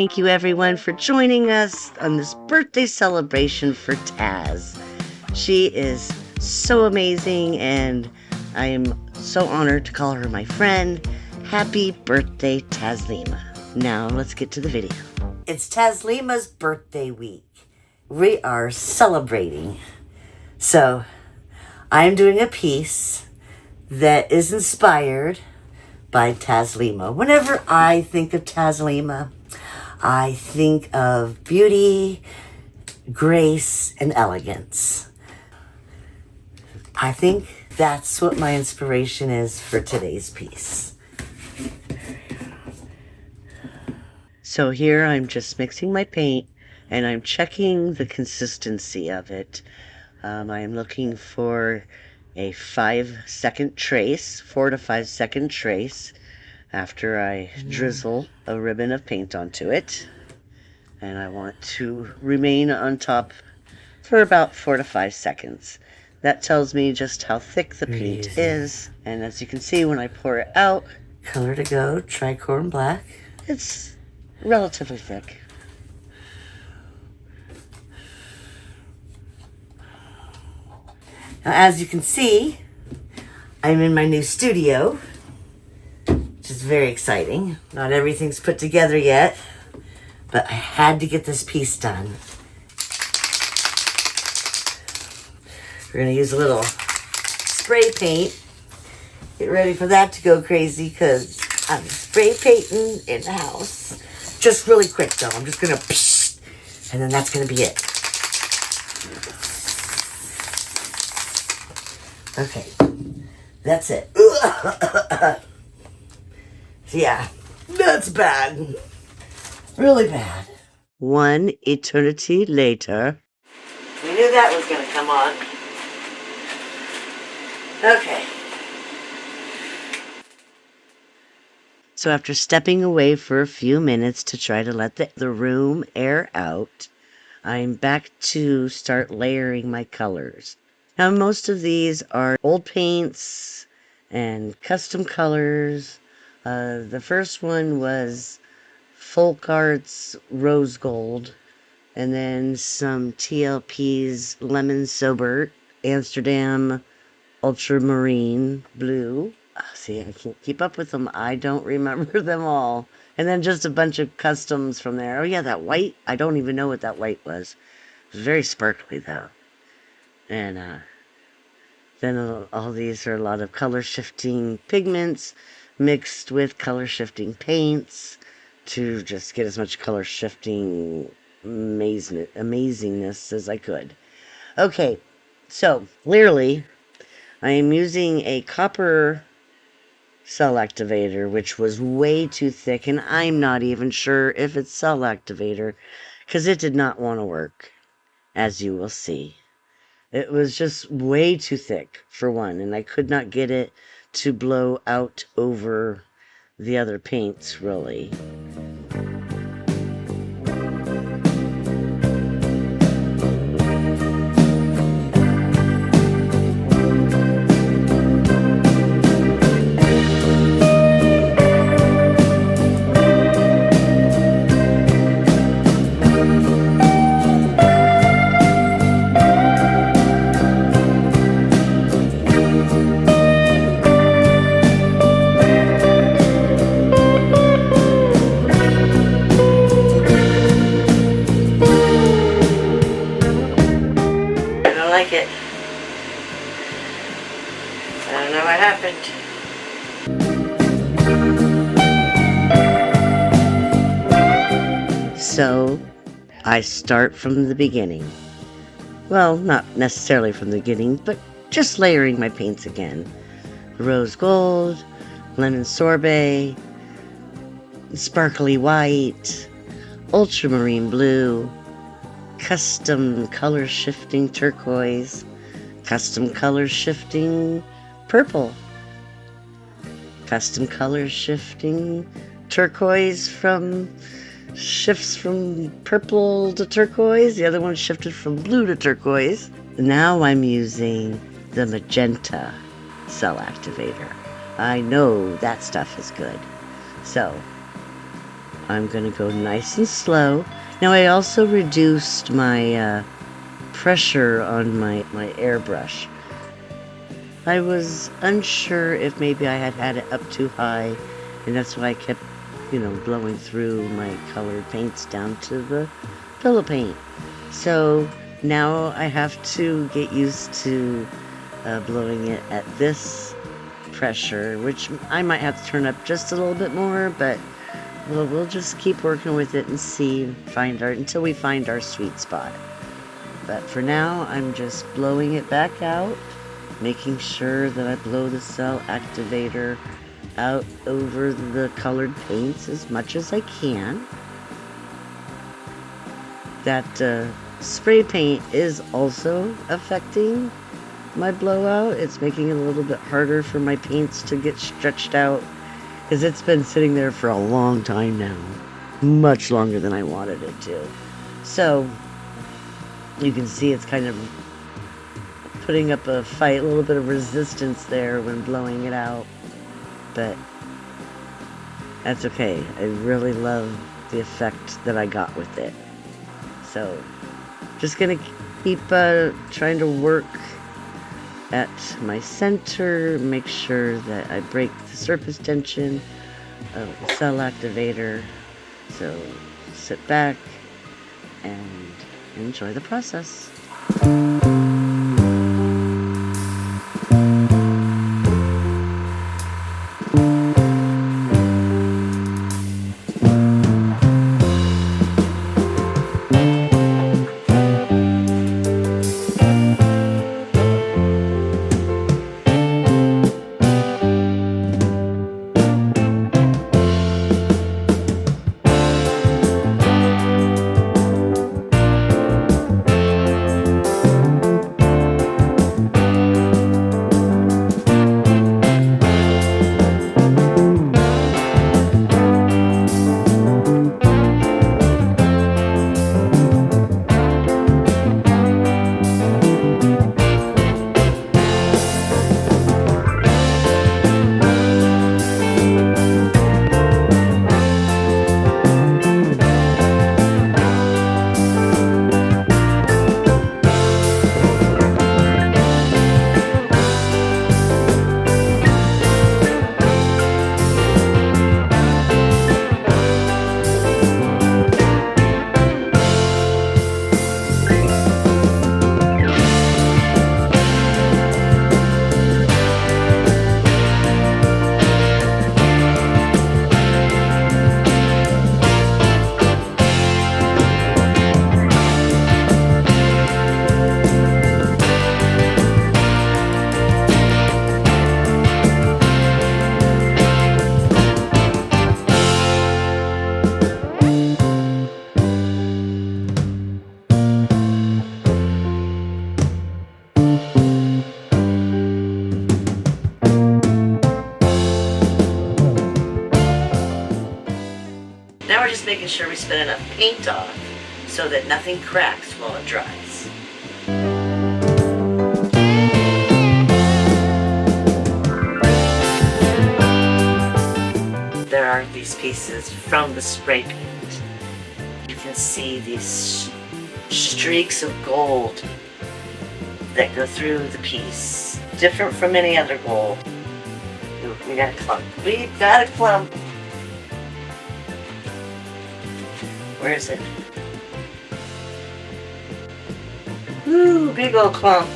Thank you everyone for joining us on this birthday celebration for Taz. She is so amazing and I am so honored to call her my friend. Happy birthday, Taslima. Now let's get to the video. It's Taslima's birthday week. We are celebrating. So I'm doing a piece that is inspired by Taslima. Whenever I think of Taslima, I think of beauty, grace, and elegance. I think that's what my inspiration is for today's piece. So here I'm just mixing my paint and I'm checking the consistency of it. I am looking for a 5-second trace, 4 to 5 second trace after I drizzle a ribbon of paint onto it. And I want to remain on top for about 4 to 5 seconds. That tells me just how thick the paint is. And as you can see when I pour it out, color to go, tricorn black. It's relatively thick. Now, as you can see, I'm in my new studio, which is very exciting. Not everything's put together yet, but I had to get this piece done. We're gonna use a little spray paint. Get ready for that to go crazy because I'm spray painting in the house. Just really quick though, I'm just gonna psh, and then that's gonna be it. Okay, that's it. Yeah, that's bad. Really bad. One eternity later. We knew that was going to come on. Okay. So after stepping away for a few minutes to try to let the room air out, I'm back to start layering my colors. Now, most of these are old paints and custom colors. The first one was Folk Arts Rose Gold, and then some TLP's Lemon Sobert, Amsterdam Ultramarine Blue. See, I can't keep up with them. I don't remember them all. And then just a bunch of customs from there. Oh yeah, that white. I don't even know what that white was. It was very sparkly though. And then all these are a lot of color shifting pigments mixed with color shifting paints to just get as much color shifting amazingness as I could. Okay, so clearly I am using a copper cell activator, which was way too thick, and I'm not even sure if it's cell activator because it did not want to work, as you will see. It was just way too thick, for one, and I could not get it to blow out over the other paints, really. It. I don't know what happened. So I start from the beginning. Well, not necessarily from the beginning, but just layering my paints again. Rose gold, lemon sorbet, sparkly white, ultramarine blue, custom color shifting turquoise, custom color shifting purple, custom color shifting turquoise shifts from purple to turquoise. The other one shifted from blue to turquoise. Now I'm using the magenta cell activator. I know that stuff is good. So I'm going to go nice and slow. Now I also reduced my pressure on my airbrush. I was unsure if maybe I had it up too high, and that's why I kept, blowing through my colored paints down to the pillow paint. So now I have to get used to blowing it at this pressure, which I might have to turn up just a little bit more, but we'll just keep working with it and see, until we find our sweet spot. But for now, I'm just blowing it back out, making sure that I blow the cell activator out over the colored paints as much as I can. That spray paint is also affecting my blowout. It's making it a little bit harder for my paints to get stretched out, because it's been sitting there for a long time now, much longer than I wanted it to. So you can see it's kind of putting up a fight, a little bit of resistance there when blowing it out, but that's okay. I really love the effect that I got with it. So just gonna keep trying to work at my center, make sure that I break the surface tension of the cell activator. So sit back and enjoy the process. Now we're just making sure we spin enough paint off so that nothing cracks while it dries. There are these pieces from the spray paint. You can see these streaks of gold that go through the piece, different from any other gold. Ooh, we got a clump. We got a clump. Where is it? Ooh, big old clump.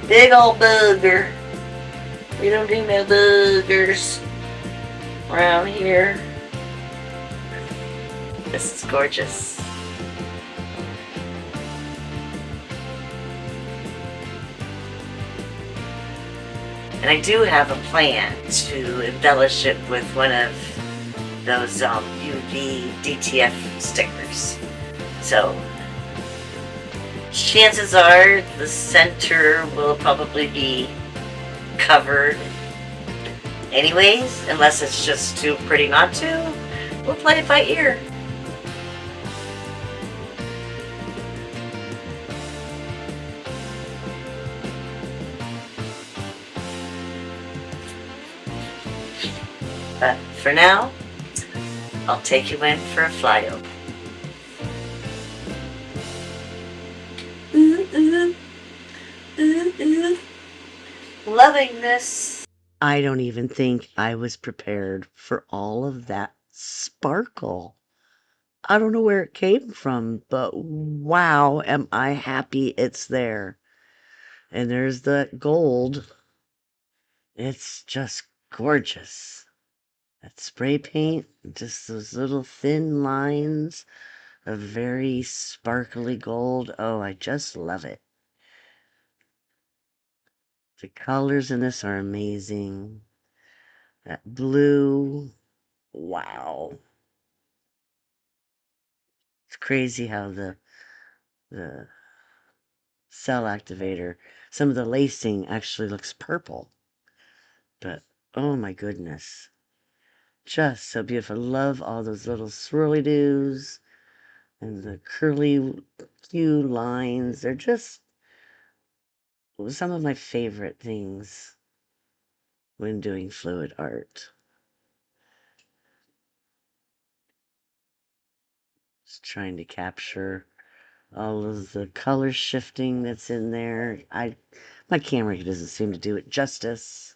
Big old booger. We don't do no boogers around here. This is gorgeous. And I do have a plan to embellish it with one of those UV DTF stickers. So chances are the center will probably be covered anyways, unless it's just too pretty not to. We'll play it by ear. But for now, I'll take you in for a flyover. Ooh, ooh, ooh, ooh. Loving this. I don't even think I was prepared for all of that sparkle. I don't know where it came from, but wow, am I happy it's there. And there's the gold. It's just gorgeous. That spray paint, just those little thin lines of very sparkly gold. Oh, I just love it. The colors in this are amazing. That blue, wow. It's crazy how the cell activator, some of the lacing actually looks purple. But oh my goodness. Just so beautiful. Love all those little swirly-doos and the curly few lines. They're just some of my favorite things when doing fluid art. Just trying to capture all of the color shifting that's in there. My camera doesn't seem to do it justice.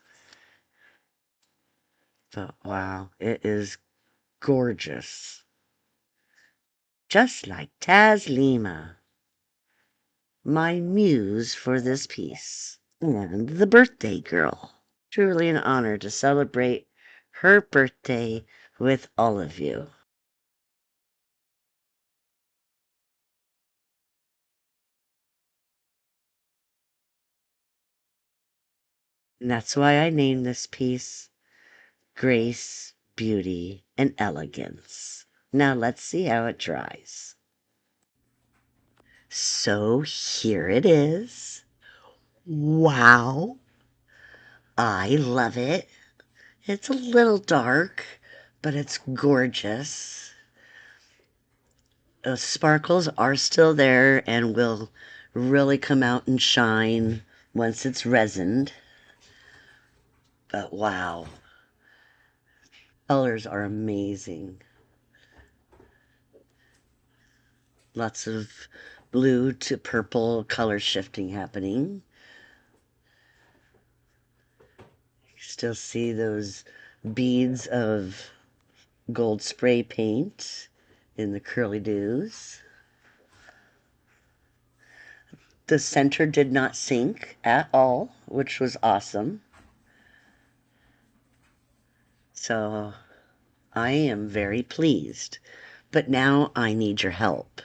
But wow, it is gorgeous. Just like Taslima, my muse for this piece, and the birthday girl. Truly an honor to celebrate her birthday with all of you. And that's why I named this piece Grace, Beauty, and Elegance. Now let's see how it dries. So here it is. Wow. I love it. It's a little dark, but it's gorgeous. The sparkles are still there and will really come out and shine once it's resined. But wow, colors are amazing. Lots of blue to purple color shifting happening. You still see those beads of gold spray paint in the curly doos. The center did not sink at all, which was awesome. So I am very pleased. But now I need your help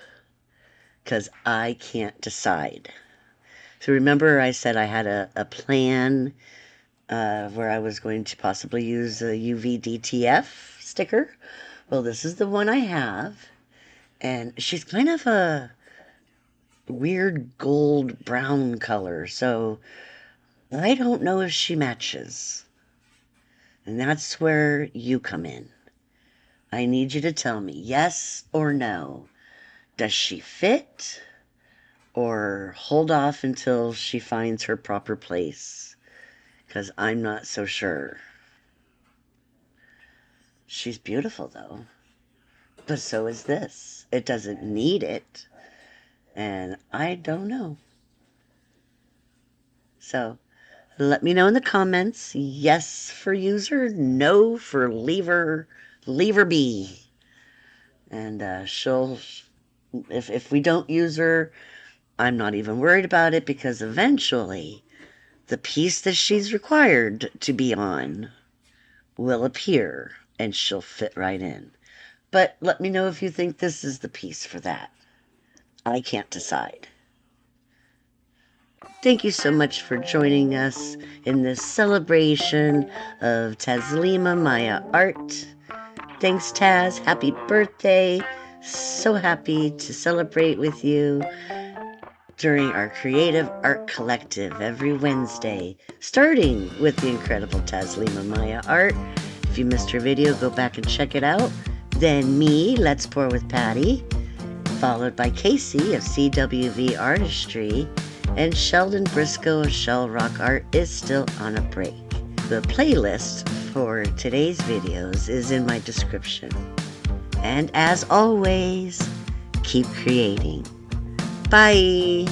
because I can't decide. So remember I said I had a plan where I was going to possibly use a UV DTF sticker. Well, this is the one I have. And she's kind of a weird gold brown color. So I don't know if she matches. And that's where you come in. I need you to tell me yes or no. Does she fit? Or hold off until she finds her proper place? Because I'm not so sure. She's beautiful, though. But so is this. It doesn't need it. And I don't know. So let me know in the comments. Yes for user, no for leave her be. And she'll, if we don't use her, I'm not even worried about it because eventually the piece that she's required to be on will appear and she'll fit right in. But let me know if you think this is the piece for that. I can't decide. Thank you so much for joining us in this celebration of Taslima Maya art. Thanks, Taz. Happy birthday. So happy to celebrate with you during our Creative Art Collective every Wednesday, starting with the incredible Taslima Maya art. If you missed her video, go back and check it out. Then me, Let's Pour with Patty, followed by Casey of CWV Artistry, and Sheldon Briscoe of Shell Rock Art is still on a break. The playlist for today's videos is in my description. And as always, keep creating. Bye.